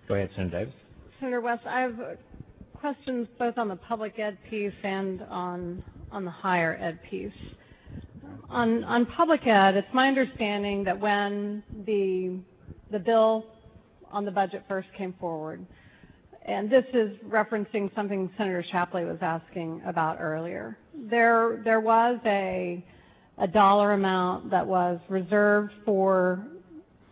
Go ahead, Senator Davis. Senator West, I have questions both on the public ed piece and on the higher ed piece. On public ed, it's my understanding that when the bill on the budget first came forward, and this is referencing something Senator Shapley was asking about earlier, there was a dollar amount that was reserved for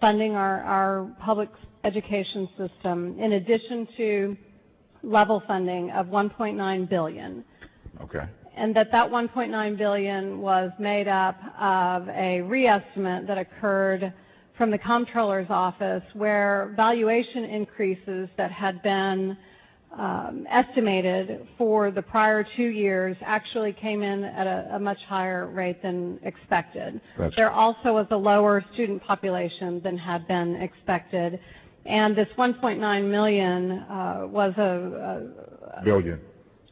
funding our public education system in addition to level funding of $1.9 billion. Okay. And that $1.9 billion was made up of a reestimate that occurred from the comptroller's office where valuation increases that had been estimated for the prior 2 years actually came in at a much higher rate than expected. There also was a lower student population than had been expected. And this $1.9 million was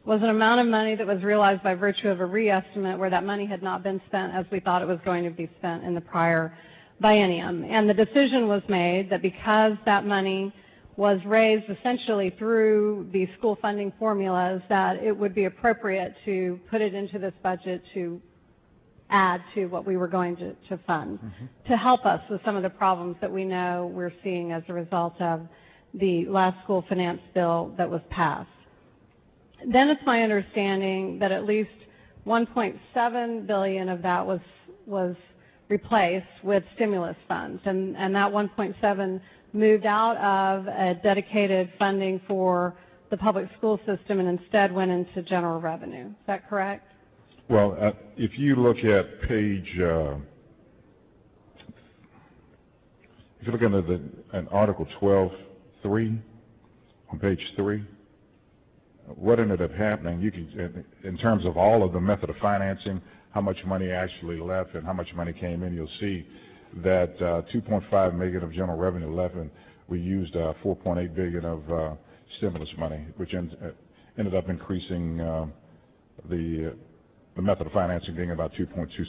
was an amount of money that was realized by virtue of a reestimate where that money had not been spent as we thought it was going to be spent in the prior biennium. And the decision was made that because that money was raised essentially through the school funding formulas, that it would be appropriate to put it into this budget to add to what we were going to fund, to help us with some of the problems that we know we're seeing as a result of the last school finance bill that was passed. Then it's my understanding that at least $1.7 billion of that was replaced with stimulus funds, and that 1.7 moved out of a dedicated funding for the public school system and instead went into general revenue. Is that correct? Well, if you look at page, if you look at Article 12.3 on page 3, what ended up happening, you can, in terms of all of the method of financing, how much money actually left and how much money came in, you'll see that $2.5 million of general revenue left, and we used $4.8 billion of stimulus money, which ended up increasing the method of financing being about $2.2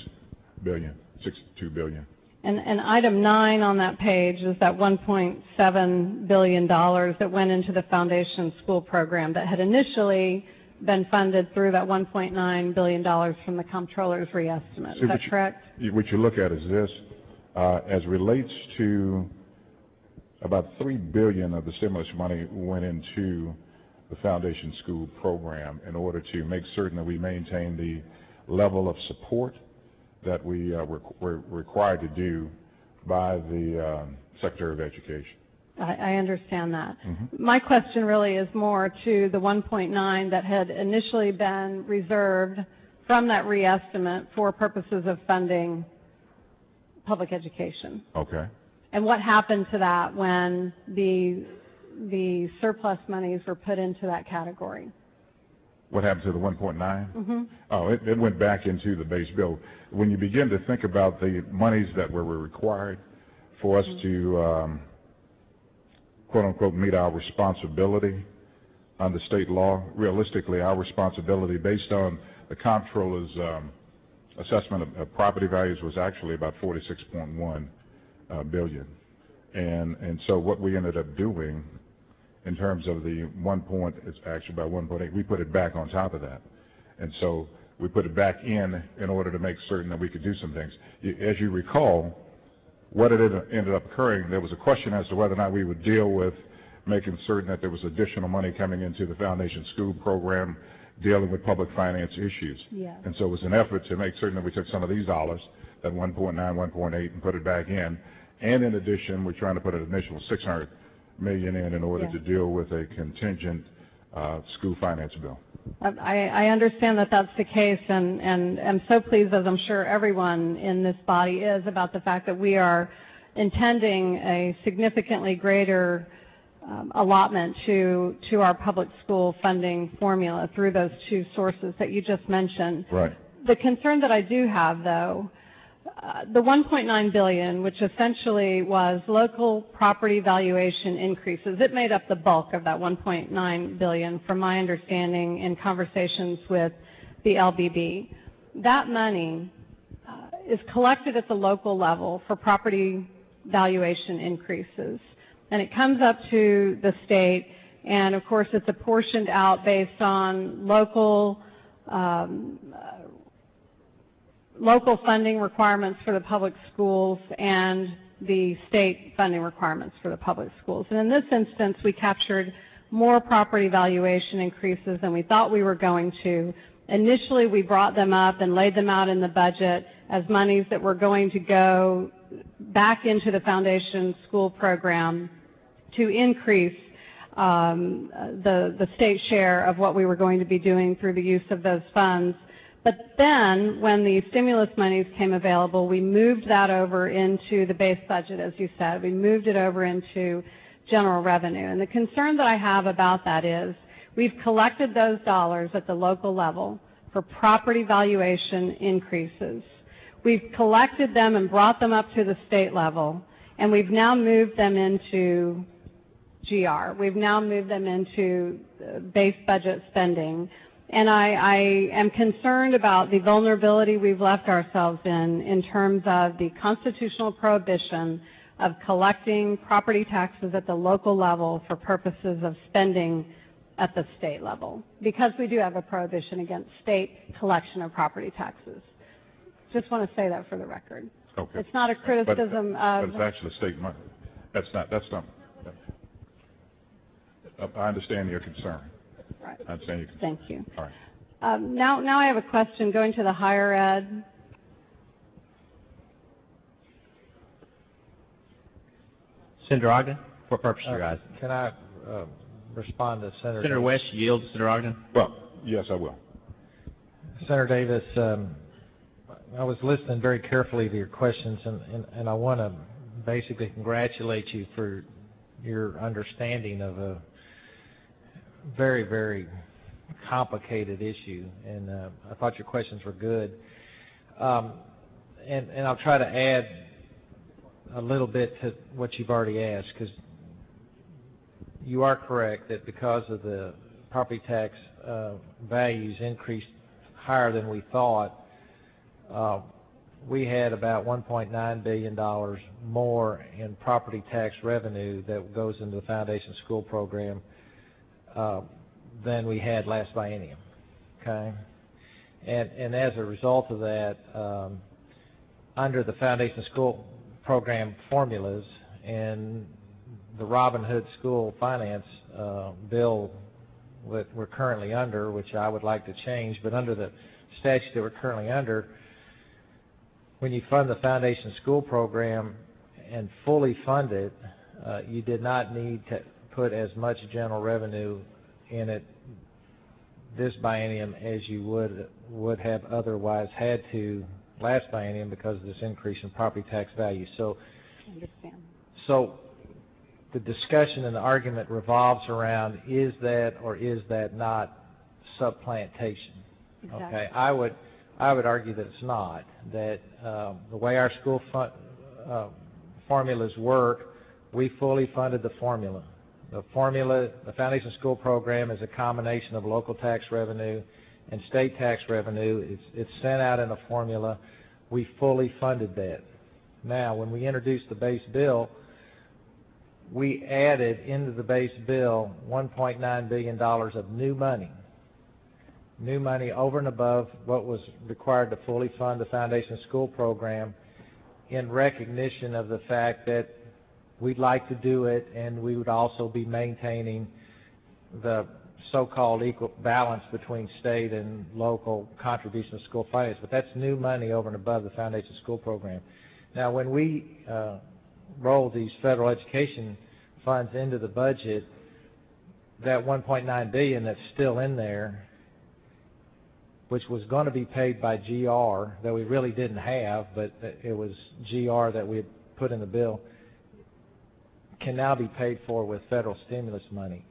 billion, $62 billion. And item 9 on that page is that $1.7 billion that went into the foundation school program that had initially been funded through that $1.9 billion from the comptroller's reestimate. Is that correct? What you look at is this, as relates to about $3 billion of the stimulus money went into the foundation school program in order to make certain that we maintain the level of support that we were required to do by the Secretary of Education. I understand that. My question really is more to the 1.9 that had initially been reserved from that reestimate for purposes of funding public education. Okay. And what happened to that when the surplus monies were put into that category? What happened to the 1.9? Oh, it went back into the base bill. When you begin to think about the monies that were required for us to quote unquote meet our responsibility under state law, realistically our responsibility based on the comptroller's assessment of property values was actually about $46.1 billion. And so what we ended up doing in terms of the it's actually about 1.8, we put it back on top of that. And so we put it back in order to make certain that we could do some things. As you recall, what it ended up occurring, there was a question as to whether or not we would deal with making certain that there was additional money coming into the foundation school program dealing with public finance issues. Yes. And so it was an effort to make certain that we took some of these dollars, that 1.9, 1.8, and put it back in. And in addition, we're trying to put an initial $600 million in order to deal with a contingent school finance bill. I understand that that's the case, and I'm so pleased, as I'm sure everyone in this body is, about the fact that we are intending a significantly greater allotment to our public school funding formula through those two sources that you just mentioned. Right. The concern that I do have, though, the $1.9 billion, which essentially was local property valuation increases, it made up the bulk of that $1.9 billion from my understanding in conversations with the LBB. That money is collected at the local level for property valuation increases. and it comes up to the state, and of course it's apportioned out based on local funding requirements for the public schools and the state funding requirements for the public schools. And in this instance, we captured more property valuation increases than we thought we were going to. Initially, we brought them up and laid them out in the budget as monies that were going to go back into the foundation school program to increase the state share of what we were going to be doing through the use of those funds. But then, when the stimulus monies came available, we moved that over into the base budget, as you said. We moved it over into general revenue. And the concern that I have about that is we've collected those dollars at the local level for property valuation increases. We've collected them and brought them up to the state level, and we've now moved them into GR. We've now moved them into base budget spending. And I am concerned about the vulnerability we've left ourselves in terms of the constitutional prohibition of collecting property taxes at the local level for purposes of spending at the state level, because we do have a prohibition against state collection of property taxes. Just want to say that for the record. Okay. It's not a criticism of... But it's actually state money. That's not... I understand your concern. Right. I understand your concern. Thank you. All right. Now I have a question going to the higher ed. Senator Ogden, for purpose, your eyes. Can I respond to Senator Senator West, you yield to Senator Ogden? Well, yes, I will. Senator Davis, I was listening very carefully to your questions, and I want to basically congratulate you for your understanding of a very, very complicated issue, and I thought your questions were good. And I'll try to add a little bit to what you've already asked, because you are correct that because of the property tax values increased higher than we thought, we had about $1.9 billion more in property tax revenue that goes into the foundation school program than we had last biennium, okay? And as a result of that, under the foundation school program formulas and the Robin Hood school finance bill that we're currently under, which I would like to change, but under the statute that we're currently under, when you fund the foundation school program and fully fund it, you did not need to put as much general revenue in it this biennium as you would have otherwise had to last biennium because of this increase in property tax value. So, so the discussion and the argument revolves around, is that or is that not supplantation? Exactly. Okay, I would argue that it's not. That the way our school formulas work, we fully funded the formula. The foundation school program is a combination of local tax revenue and state tax revenue. It's sent out in a formula. We fully funded that. Now, when we introduced the base bill, we added into the base bill $1.9 billion of new money over and above what was required to fully fund the foundation school program, in recognition of the fact that we'd like to do it, and we would also be maintaining the so-called equal balance between state and local contribution to school finance. But that's new money over and above the foundation school program. Now, when we roll these federal education funds into the budget, that $1.9 billion that's still in there, which was going to be paid by GR, that we really didn't have, but it was GR that we had put in the bill, can now be paid for with federal stimulus money.